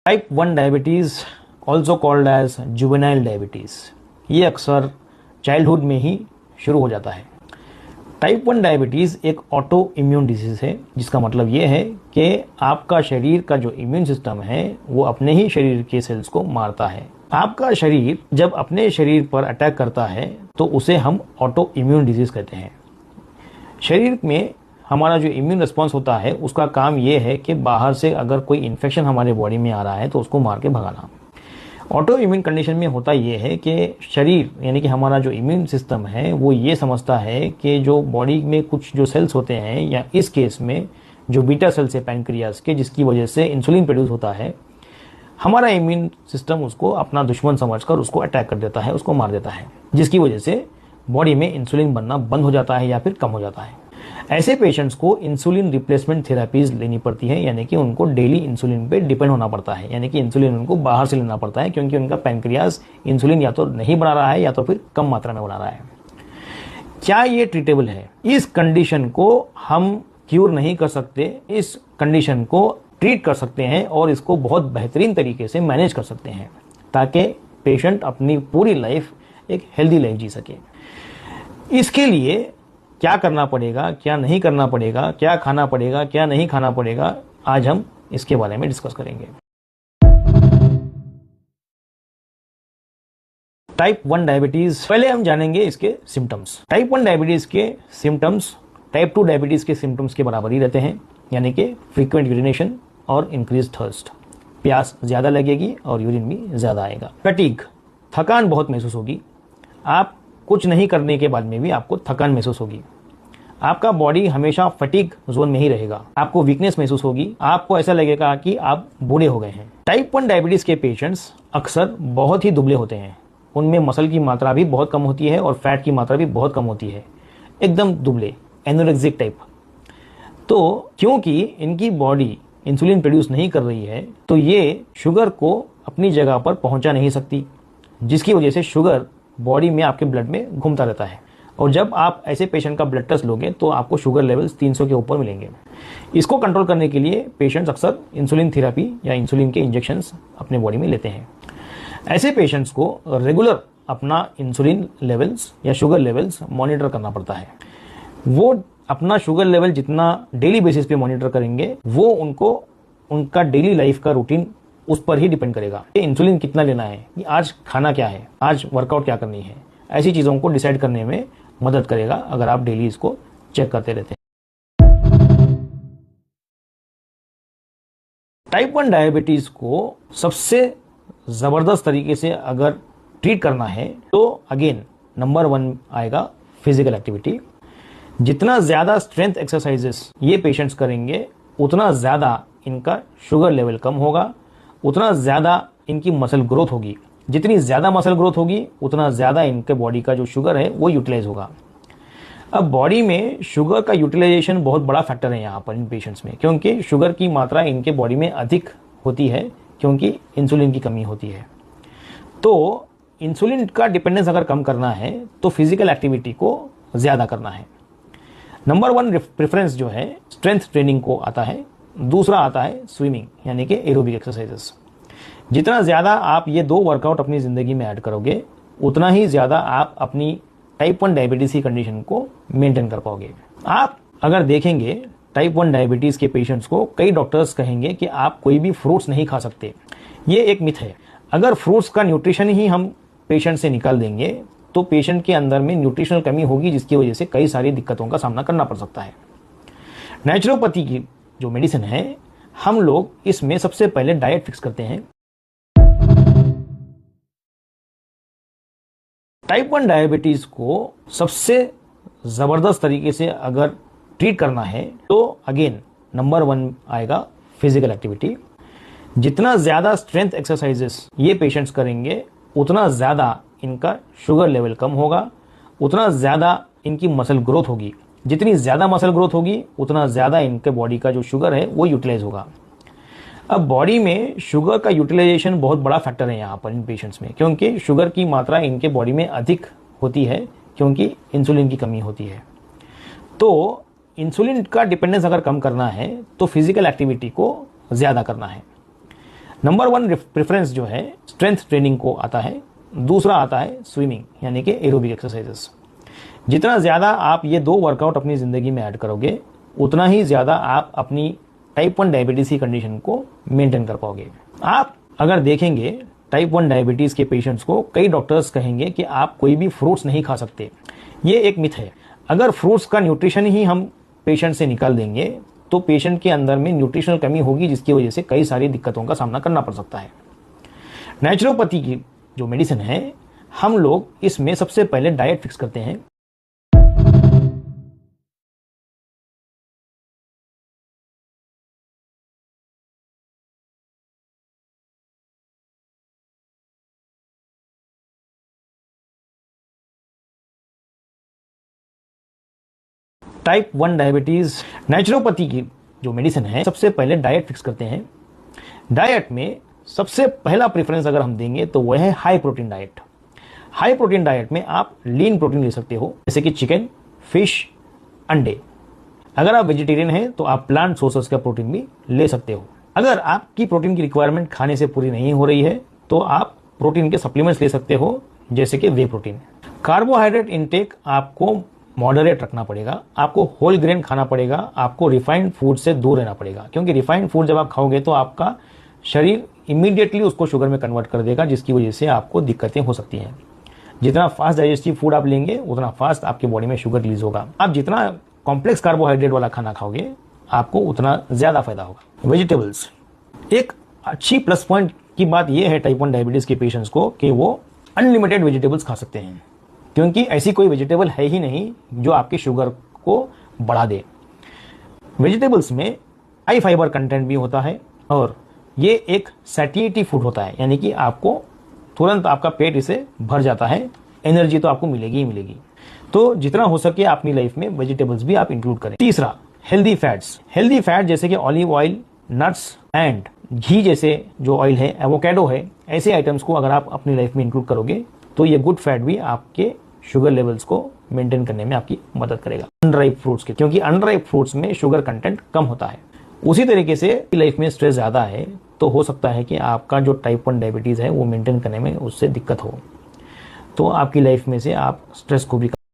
Type 1 diabetes also called as juvenile diabetes, ये अक्सर childhood में ही शुरू हो जाता है। टाइप 1 डायबिटीज़ एक ऑटो इम्यून डिजीज़ है, जिसका मतलब ये है कि आपका शरीर का जो इम्यून सिस्टम है वो अपने ही शरीर के सेल्स को मारता है। आपका शरीर जब अपने शरीर पर अटैक करता है तो उसे हम ऑटो इम्यून डिजीज़ कहते हैं। शरीर में हमारा जो इम्यून रिस्पॉन्स होता है उसका काम ये है कि बाहर से अगर कोई इन्फेक्शन हमारे बॉडी में आ रहा है तो उसको मार के भगाना। ऑटो इम्यून कंडीशन में होता ये है कि शरीर यानी कि हमारा जो इम्यून सिस्टम है वो ये समझता है कि जो बॉडी में कुछ जो सेल्स होते हैं, या इस केस में जो बीटा सेल्स है पैनक्रियाज के, जिसकी वजह से इंसुलिन प्रोड्यूस होता है, हमारा इम्यून सिस्टम उसको अपना दुश्मन समझकर उसको अटैक कर देता है, उसको मार देता है, जिसकी वजह से बॉडी में इंसुलिन बनना बंद हो जाता है या फिर कम हो जाता है। ऐसे पेशेंट्स को इंसुलिन रिप्लेसमेंट थेरेपीज लेनी पड़ती है, यानी कि उनको डेली इंसुलिन पे डिपेंड होना पड़ता है, यानी कि इंसुलिन उनको बाहर से लेना पड़ता है, क्योंकि उनका पैनक्रियाज इंसुलिन या तो नहीं बना रहा है या तो फिर कम मात्रा में बना रहा है। क्या ये ट्रीटेबल है? इस कंडीशन को हम क्यूर नहीं कर सकते, इस कंडीशन को ट्रीट कर सकते हैं और इसको बहुत बेहतरीन तरीके से मैनेज कर सकते हैं, ताकि पेशेंट अपनी पूरी लाइफ एक हेल्दी लाइफ जी सके। इसके लिए क्या करना पड़ेगा, क्या नहीं करना पड़ेगा, क्या खाना पड़ेगा, क्या नहीं खाना पड़ेगा, आज हम इसके बारे में डिस्कस करेंगे। टाइप 1 डायबिटीज, पहले हम जानेंगे इसके सिम्टम्स। टाइप 1 डायबिटीज के सिम्टम्स टाइप 2 डायबिटीज के सिम्टम्स के बराबर ही रहते हैं, यानी कि फ्रीक्वेंट यूरिनेशन और इंक्रीज थर्स्ट, प्यास ज्यादा लगेगी और यूरिन भी ज्यादा आएगा। फटीग, थकान बहुत महसूस होगी, आप कुछ नहीं करने के बाद में भी आपको थकान महसूस होगी, आपका बॉडी हमेशा फटीग जोन में ही रहेगा, आपको वीकनेस महसूस होगी, आपको ऐसा लगेगा कि आप बूढ़े हो गए हैं। टाइप 1 डायबिटीज के पेशेंट्स अक्सर बहुत ही दुबले होते हैं, उनमें मसल की मात्रा भी बहुत कम होती है और फैट की मात्रा भी बहुत कम होती है, एकदम दुबले, एनोरेक्सिक टाइप। तो क्योंकि इनकी बॉडी इंसुलिन प्रोड्यूस नहीं कर रही है तो ये शुगर को अपनी जगह पर पहुंचा नहीं सकती, जिसकी वजह से शुगर बॉडी में आपके ब्लड में घूमता रहता है, और जब आप ऐसे पेशेंट का ब्लड टेस्ट लोगे तो आपको शुगर लेवल्स 300 के ऊपर मिलेंगे। इसको कंट्रोल करने के लिए पेशेंट्स अक्सर इंसुलिन थेरेपी या इंसुलिन के इंजेक्शंस अपने बॉडी में लेते हैं। ऐसे पेशेंट्स को रेगुलर अपना इंसुलिन लेवल्स या शुगर लेवल्स मॉनिटर करना पड़ता है। वो अपना शुगर लेवल जितना डेली बेसिस पे मॉनिटर करेंगे वो उनको उनका डेली लाइफ का रूटीन उस पर ही डिपेंड करेगा कि इंसुलिन कितना लेना है, कि आज खाना क्या है, आज वर्कआउट क्या करनी है, ऐसी चीज़ों को डिसाइड करने में मदद करेगा अगर आप डेली इसको चेक करते रहते हैं। टाइप 1 डायबिटीज को सबसे ज़बरदस्त तरीके से अगर ट्रीट करना है तो अगेन नंबर 1 आएगा फिजिकल एक्टिविटी। जितना ज़्यादा स्ट्रेंथ एक्सरसाइजेस ये पेशेंट्स करेंगे उतना ज़्यादा इनका शुगर लेवल कम होगा, उतना ज़्यादा इनकी मसल ग्रोथ होगी। जितनी ज़्यादा मसल ग्रोथ होगी उतना ज़्यादा इनके बॉडी का जो शुगर है वो यूटिलाइज होगा। अब बॉडी में शुगर का यूटिलाइजेशन बहुत बड़ा फैक्टर है यहाँ पर इन पेशेंट्स में, क्योंकि शुगर की मात्रा इनके बॉडी में अधिक होती है क्योंकि इंसुलिन की कमी होती है। तो इंसुलिन का डिपेंडेंस अगर कम करना है तो फिजिकल एक्टिविटी को ज़्यादा करना है। नंबर 1 प्रेफरेंस जो है स्ट्रेंथ ट्रेनिंग को आता है, दूसरा आता है स्विमिंग यानी कि एरोबिक एक्सरसाइजेस। जितना ज़्यादा आप ये 2 वर्कआउट अपनी ज़िंदगी में ऐड करोगे उतना ही ज़्यादा आप अपनी टाइप 1 डायबिटीज़ की कंडीशन को मेंटेन कर पाओगे। आप अगर देखेंगे टाइप 1 डायबिटीज़ के पेशेंट्स को कई डॉक्टर्स कहेंगे कि आप कोई भी फ्रूट्स नहीं खा सकते। ये एक मिथ है। अगर फ्रूट्स का न्यूट्रिशन ही हम पेशेंट से निकाल देंगे तो पेशेंट के अंदर में न्यूट्रिशनल कमी होगी, जिसकी वजह से कई सारी दिक्कतों का सामना करना पड़ सकता है। नेचुरोपैथी की जो मेडिसिन है, हम लोग इसमें सबसे पहले डाइट फिक्स करते हैं। टाइप 1 डायबिटीज को सबसे ज़बरदस्त तरीके से अगर ट्रीट करना है तो अगेन नंबर 1 आएगा फिजिकल एक्टिविटी। जितना ज़्यादा स्ट्रेंथ एक्सरसाइजेस ये पेशेंट्स करेंगे उतना ज़्यादा इनका शुगर लेवल कम होगा, उतना ज़्यादा इनकी मसल ग्रोथ होगी। जितनी ज़्यादा मसल ग्रोथ होगी उतना ज़्यादा इनके बॉडी का जो शुगर है वो यूटिलाइज होगा। अब बॉडी में शुगर का यूटिलाइजेशन बहुत बड़ा फैक्टर है यहाँ पर इन पेशेंट्स में, क्योंकि शुगर की मात्रा इनके बॉडी में अधिक होती है क्योंकि इंसुलिन की कमी होती है। तो इंसुलिन का डिपेंडेंस अगर कम करना है तो फिजिकल एक्टिविटी को ज़्यादा करना है। नंबर 1 प्रेफरेंस जो है स्ट्रेंथ ट्रेनिंग को आता है, दूसरा आता है स्विमिंग यानी कि एरोबिक एक्सरसाइजेस। जितना ज़्यादा आप ये 2 वर्कआउट अपनी ज़िंदगी में ऐड करोगे उतना ही ज़्यादा आप अपनी टाइप 1 डायबिटीज़ की कंडीशन को मेंटेन कर पाओगे। आप अगर देखेंगे टाइप 1 डायबिटीज़ के पेशेंट्स को कई डॉक्टर्स कहेंगे कि आप कोई भी फ्रूट्स नहीं खा सकते। ये एक मिथ है। अगर फ्रूट्स का न्यूट्रिशन ही हम पेशेंट से निकाल देंगे तो पेशेंट के अंदर में न्यूट्रिशनल कमी होगी, जिसकी वजह से कई सारी दिक्कतों का सामना करना पड़ सकता है। नेचुरोपैथी की जो मेडिसिन है, हम लोग इसमें सबसे पहले डाइट फिक्स करते हैं। टाइप 1 डायबिटीज नेचुरोपैथी की जो मेडिसिन है, सबसे पहले डाइट फिक्स करते हैं। डाइट में सबसे पहला प्रेफरेंस अगर हम देंगे तो वह है high protein diet. High protein diet में आप लीन प्रोटीन ले सकते हो, जैसे कि चिकन, फिश, अंडे। अगर आप वेजिटेरियन हैं तो आप प्लांट सोर्सेस का प्रोटीन भी ले सकते हो। अगर आपकी प्रोटीन की रिक्वायरमेंट खाने से पूरी नहीं हो रही है तो आप प्रोटीन के सप्लीमेंट्स ले सकते हो, जैसे कि वे प्रोटीन। कार्बोहाइड्रेट इनटेक आपको मॉडरेट रखना पड़ेगा, आपको होल ग्रेन खाना पड़ेगा, आपको रिफाइंड फूड से दूर रहना पड़ेगा, क्योंकि रिफाइंड फूड जब आप खाओगे तो आपका शरीर इमीडिएटली उसको शुगर में कन्वर्ट कर देगा, जिसकी वजह से आपको दिक्कतें हो सकती हैं। जितना फास्ट डाइजेस्टिव फूड आप लेंगे उतना फास्ट आपकी बॉडी में शुगर रिलीज होगा। आप जितना कॉम्प्लेक्स कार्बोहाइड्रेट वाला खाना खाओगे आपको उतना ज्यादा फायदा होगा। वेजिटेबल्स, एक अच्छी प्लस पॉइंट की बात यह है टाइप 1 डायबिटीज के पेशेंट्स को कि वो अनलिमिटेड वेजिटेबल्स खा सकते हैं, क्योंकि ऐसी कोई वेजिटेबल है ही नहीं जो आपकी शुगर को बढ़ा दे। वेजिटेबल्स में हाई फाइबर कंटेंट भी होता है और ये एक सैटिएटी फूड होता है, यानी कि आपको तुरंत आपका पेट इसे भर जाता है, एनर्जी तो आपको मिलेगी ही मिलेगी। तो जितना हो सके अपनी लाइफ में वेजिटेबल्स भी आप इंक्लूड करें। तीसरा, हेल्दी फैट्स। हेल्दी फैट जैसे कि ऑलिव ऑयल, नट्स एंड घी जैसे जो ऑयल है, एवोकेडो है, ऐसे आइटम्स को अगर आप अपनी लाइफ में इंक्लूड करोगे तो ये गुड फैट भी आपके शुगर लेवल्स को मेंटेन करने में आपकी मदद करेगा। अनराइप फ्रूट्स के, क्योंकि अनराइप फ्रूट्स में शुगर कंटेंट कम होता है। उसी तरीके से लाइफ में स्ट्रेस ज्यादा है तो हो सकता है कि आपका जो टाइप 1 डायबिटीज है वो मेंटेन करने में उससे दिक्कत हो, तो आपकी लाइफ में से आप स्ट्रेस को भी